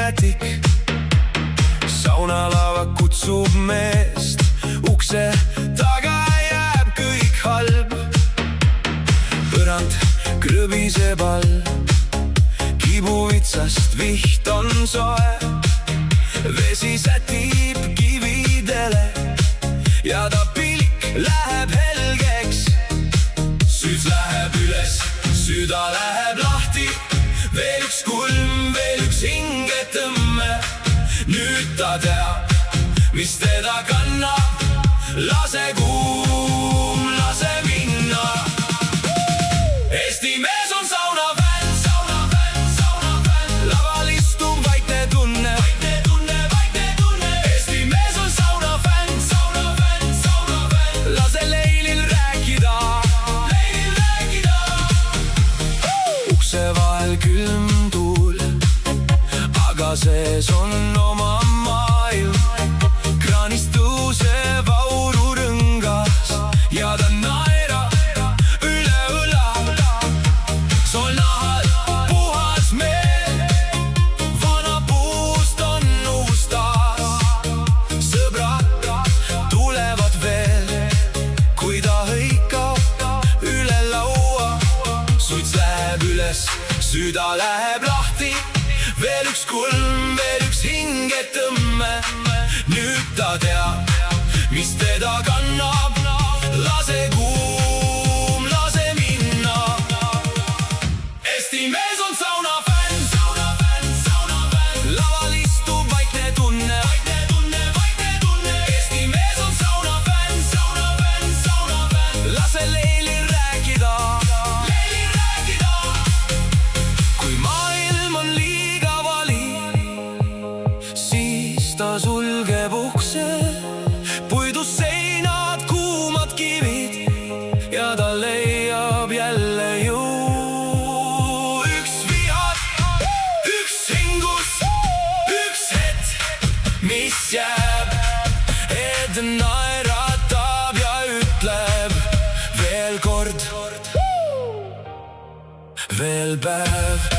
kätik. Saunalava kutsub meest, ukse taga jääb kõik halb. Põrand krõbiseb all, kibuvitsast viht on soe. Vesi sätib kividele ja ta pilk läheb helgeks. Süts läheb üles, süda läheb lahti, veel üks kulm, veel üks hingetõmme. Nüüd ta teab, mis teda kannab, lase kuum, lase minna. Eesti mees on saunafänn, saunafänn, saunafänn. Laval istub vaikne tunne, vaikne tunne, vaikne tunne. Eesti mees on saunafänn, saunafänn, saunafänn. Lase leilil rääkida, leilil rääkida. Ukse vahel külm tuul, aga sees on oma maailm. Kraanist tõuseb aururõngas ja ta naerab üle õla. Solnahal puhas meel, vana puust on uus taas. Sõbrad tulevad veel, kui ta hõikab üle laua. Suits läheb üles, süda läheb lahti, veel üks kulm, veel üks hingetõmme. Nüüd ta teab, mis teda kannab, lase kuum, lase minna. Eesti mees on saunafänn, saunafänn, saunafänn. Laval istub vaikne tunne, vaikne tunne, vaikne tunne. Eesti mees on saunafänn, saunafänn, saunafänn. Lase leilil rääkida, leilil rääkida. Kui maailm on liiga vali, siis ta sulgeb ukse. Puidust seinad, kuumad kivid ja ta leiab jälle ju üks vihat, üks hingus, üks hetk, mis jääb, et naeratab ja ütleb veel kord, veel päev.